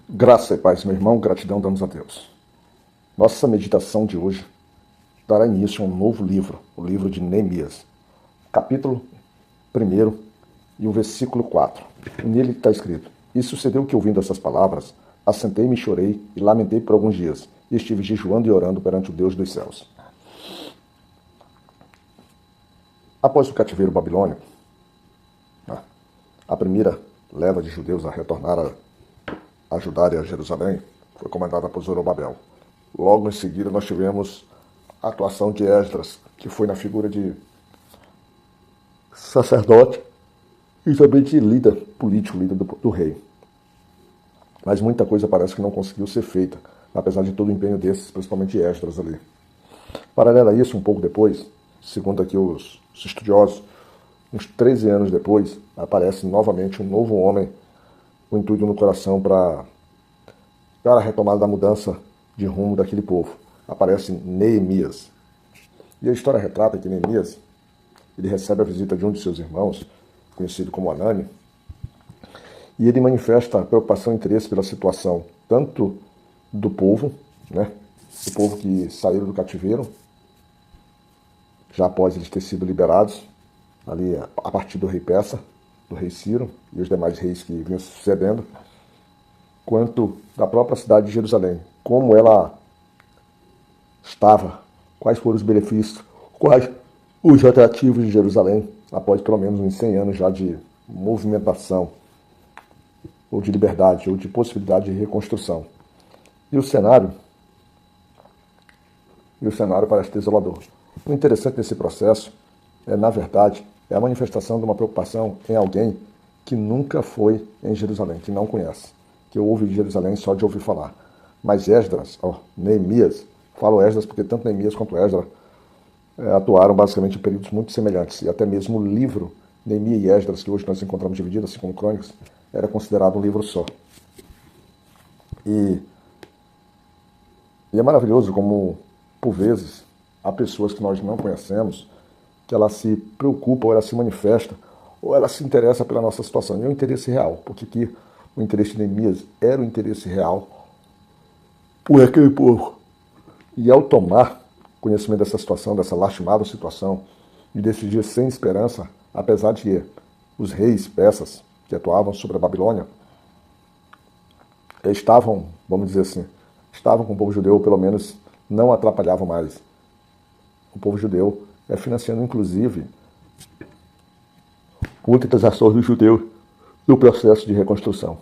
Graça e paz, meu irmão, gratidão damos a Deus. Nossa meditação de hoje dará início a um novo livro, o livro de Neemias, capítulo 1 e o versículo 4. Nele está escrito: E sucedeu que, ouvindo essas palavras, assentei-me, chorei e lamentei por alguns dias, e estive jejuando e orando perante o Deus dos céus. Após o cativeiro babilônico, a primeira leva de judeus a retornar a Judá e a Jerusalém foi comandada por Zorobabel. Logo em seguida nós tivemos a atuação de Esdras, que foi na figura de sacerdote e também de líder político, líder do rei. Mas muita coisa parece que não conseguiu ser feita, apesar de todo o empenho desses, principalmente Esdras ali. Paralelo a isso, um pouco depois, segundo aqui os estudiosos, uns 13 anos depois, aparece novamente um novo homem com intuito no coração para a retomada da mudança de rumo daquele povo. Aparece Neemias. E a história retrata que Neemias ele recebe a visita de um de seus irmãos, conhecido como Anani, e ele manifesta preocupação e interesse pela situação tanto do povo, do povo que saíram do cativeiro, já após eles terem sido liberados, ali a partir do rei Persa, do rei Ciro e os demais reis que vinham sucedendo, quanto da própria cidade de Jerusalém, como ela estava, quais foram os benefícios, quais os atrativos de Jerusalém, após pelo menos uns 100 anos já de movimentação, ou de liberdade, ou de possibilidade de reconstrução. E o cenário parece desolador. O interessante nesse processo é, na verdade, a manifestação de uma preocupação em alguém que nunca foi em Jerusalém, que não conhece, que ouve de Jerusalém só de ouvir falar. Mas Esdras, Neemias, falo Esdras porque tanto Neemias quanto Esdras atuaram basicamente em períodos muito semelhantes, e até mesmo o livro Neemias e Esdras, que hoje nós encontramos dividido, assim como Crônicas, era considerado um livro só. E é maravilhoso como, por vezes, há pessoas que nós não conhecemos, que ela se preocupa, ou ela se manifesta, ou ela se interessa pela nossa situação. E é um interesse real, porque aqui o interesse de Neemias era o interesse real por aquele povo. E ao tomar conhecimento dessa situação, dessa lastimável situação, e desses dias sem esperança, apesar de os reis persas que atuavam sobre a Babilônia estavam, vamos dizer assim, estavam com o povo judeu, ou pelo menos não atrapalhavam mais o povo judeu, financiando inclusive muitas das ações dos judeus no processo de reconstrução.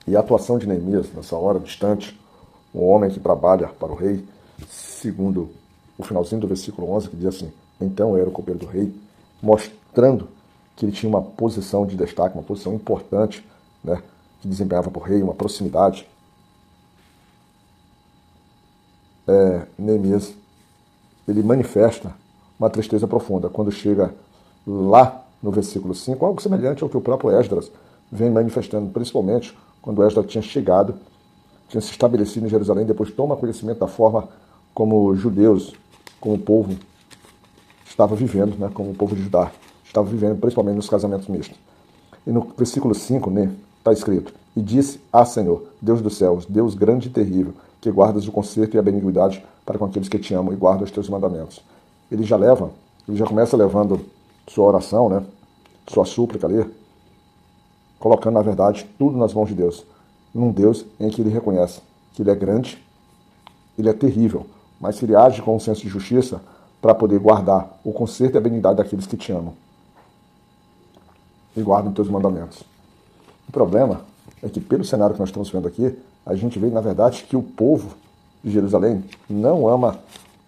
E a atuação de Neemias, nessa hora distante, um homem que trabalha para o rei, segundo o finalzinho do versículo 11, que diz assim: então eu era o copeiro do rei, mostrando que ele tinha uma posição de destaque, uma posição importante, que desempenhava para o rei, uma proximidade. Neemias, ele manifesta uma tristeza profunda quando chega lá no versículo 5, algo semelhante ao que o próprio Esdras vem manifestando, principalmente quando Esdras tinha chegado, tinha se estabelecido em Jerusalém, depois toma conhecimento da forma como os judeus, como o povo estava vivendo, como o povo de Judá estava vivendo, principalmente nos casamentos mistos. E no versículo 5, está escrito: e disse: Senhor, Deus dos céus, Deus grande e terrível, que guardas o conserto e a benignidade para com aqueles que te amam e guardam os teus mandamentos. Ele já começa levando sua oração, sua súplica ali, colocando, na verdade, tudo nas mãos de Deus. Num Deus em que ele reconhece que ele é grande, ele é terrível, mas que ele age com um senso de justiça para poder guardar o conserto e a benignidade daqueles que te amam e guardam os teus mandamentos. O problema é que, pelo cenário que nós estamos vendo aqui, a gente vê, na verdade, que o povo de Jerusalém não ama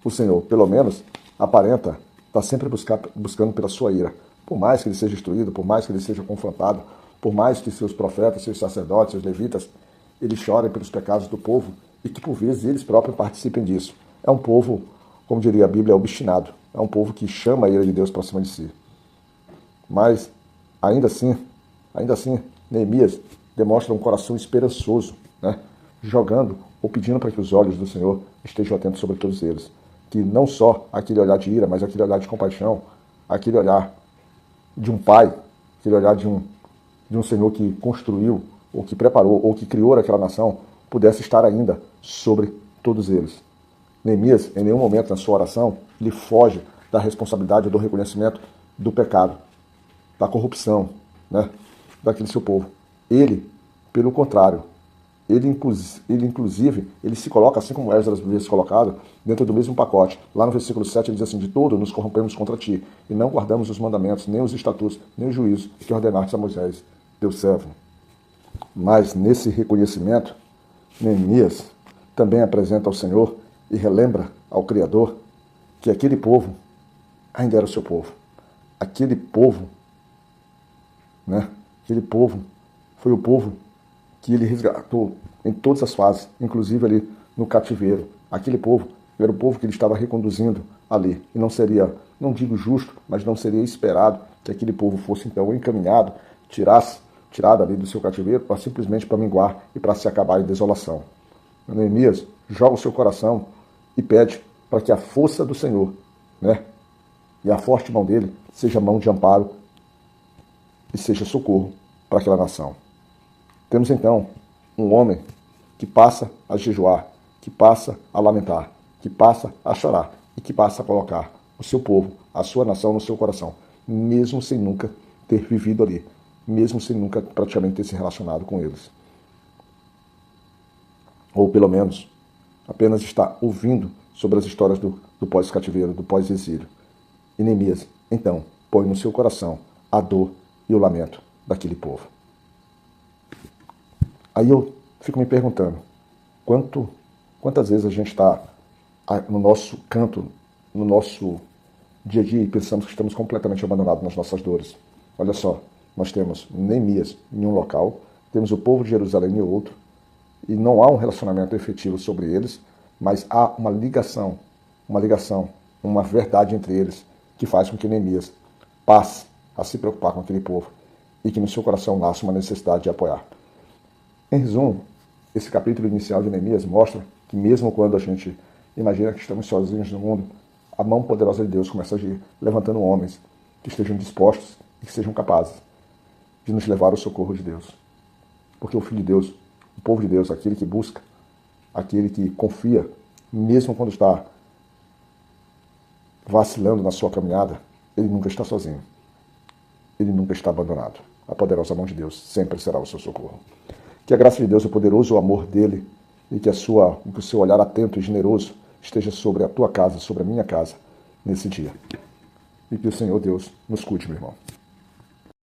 o Senhor. Pelo menos, aparenta estar sempre buscando pela sua ira. Por mais que ele seja instruído, por mais que ele seja confrontado, por mais que seus profetas, seus sacerdotes, seus levitas, eles chorem pelos pecados do povo e que, por vezes, eles próprios participem disso. É um povo, como diria a Bíblia, obstinado. É um povo que chama a ira de Deus para cima de si. Mas, ainda assim, Neemias demonstra um coração esperançoso, jogando ou pedindo para que os olhos do Senhor estejam atentos sobre todos eles. Que não só aquele olhar de ira, mas aquele olhar de compaixão, aquele olhar de um pai, aquele olhar de um Senhor que construiu ou que preparou, ou que criou aquela nação, pudesse estar ainda sobre todos eles. Neemias, em nenhum momento na sua oração, lhe foge da responsabilidade, do reconhecimento do pecado, da corrupção, né, daquele seu povo. Ele, pelo contrário, ele inclusive, ele se coloca, assim como Esdras havia se colocado, dentro do mesmo pacote. Lá no versículo 7 ele diz assim: de todo nos corrompemos contra ti, e não guardamos os mandamentos, nem os estatutos, nem o juízo que ordenaste a Moisés, teu servo. Mas nesse reconhecimento, Neemias também apresenta ao Senhor e relembra ao Criador que aquele povo ainda era o seu povo. Aquele povo, né? Aquele povo foi o povo que ele resgatou em todas as fases, inclusive ali no cativeiro. Aquele povo era o povo que ele estava reconduzindo ali. E não seria, não digo justo, mas não seria esperado que aquele povo fosse então encaminhado, tirado ali do seu cativeiro, para simplesmente para minguar e para se acabar em desolação. Neemias joga o seu coração e pede para que a força do Senhor, né, e a forte mão dele seja mão de amparo e seja socorro para aquela nação. Temos então um homem que passa a jejuar, que passa a lamentar, que passa a chorar e que passa a colocar o seu povo, a sua nação no seu coração, mesmo sem nunca ter vivido ali, mesmo sem nunca praticamente ter se relacionado com eles. Ou pelo menos apenas está ouvindo sobre as histórias do pós-cativeiro, do pós-exílio. E Neemias, então, põe no seu coração a dor e o lamento daquele povo. Aí eu fico me perguntando, quantas vezes a gente está no nosso canto, no nosso dia a dia, e pensamos que estamos completamente abandonados nas nossas dores. Olha só, nós temos Neemias em um local, temos o povo de Jerusalém em outro, e não há um relacionamento efetivo sobre eles, mas há uma ligação, uma verdade entre eles, que faz com que Neemias passe a se preocupar com aquele povo e que no seu coração nasce uma necessidade de apoiar. Em resumo, esse capítulo inicial de Neemias mostra que mesmo quando a gente imagina que estamos sozinhos no mundo, a mão poderosa de Deus começa a agir, levantando homens que estejam dispostos e que sejam capazes de nos levar ao socorro de Deus. Porque o Filho de Deus, o povo de Deus, aquele que busca, aquele que confia, mesmo quando está vacilando na sua caminhada, ele nunca está sozinho. Ele nunca está abandonado. A poderosa mão de Deus sempre será o seu socorro. Que a graça de Deus, o poderoso amor dele, e que o seu olhar atento e generoso esteja sobre a tua casa, sobre a minha casa, nesse dia. E que o Senhor Deus nos cuide, meu irmão.